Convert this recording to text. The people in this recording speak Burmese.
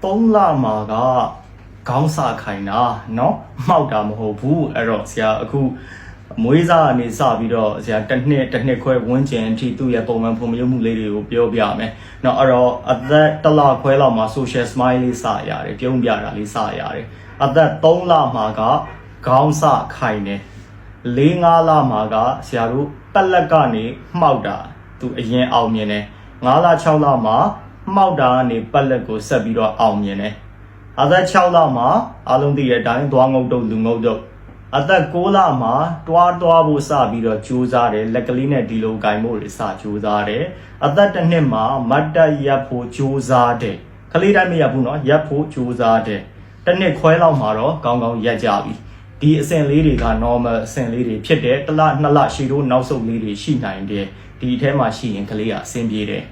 3 လမှာကခေါင်းစာခိုင်တာเนาะမှောက်တာမဟုတ်ဘူးအဲ့တော့ဆရာအခုမွေးစားအနေစပြီးတော့ဆရာတစ်နှစ်ခွဲဝန်းကျင်အထိသူ့ရဲ့ပုံမှန်ဖွံ့ဖြိုးမှုလေးတွေကိုပြောပြမယ်เนาะအဲ့တော့အသက်1 လခွဲလောက်မှာ social smile လေးစရတယ်ပြုံးပြတာလေးစရတယ်အသက်3 လမှာကခေါင်းစာခိုင်တယ်4-5 လမှာကဆရာတို့ပက်လက်ကနေမှောက်တာသူအရင်အောင်မြင်တယ်5 လ 6 လမှာမှောက်တာကနေပက်လက်ကိုဆက်ပြီးတော့အောင်မြင်တယ်အသက်6 လမှာအားလုံးသိတဲ့အတိုင်းသွားငုတ်တုတ်လူငုတ်တုတ်အသက်9 လမှာတွားဖို့စပြီးတော့ကြိုးစားတယ်လက်ကလေးနဲ့ဒီလိုကင်ဖို့တွေစကြိုးစားတယ်အသက်1 နှစ်မှာမတ်တက်ရပ်ဖို့ကြိုးစားတယ်ကလေးတိုင်းမရပ်ဘူးเนาะရပ်ဖို့ကြိုးစားတယ်1 နှစ်ခွဲလောက်မှာတော့ကောင်းကောင်းရပ်ကြပြီဒီအဆင့်လေးတွေက normal အဆင့်လေးတွေဖြစ်တယ်1 လ 2 လရှည်တို့နောက်ဆုတ်လေးတွေရှိနိုင်တယ်ဒီအထဲမှာရှိရင်ကလေးကအဆင်ပြေတယ်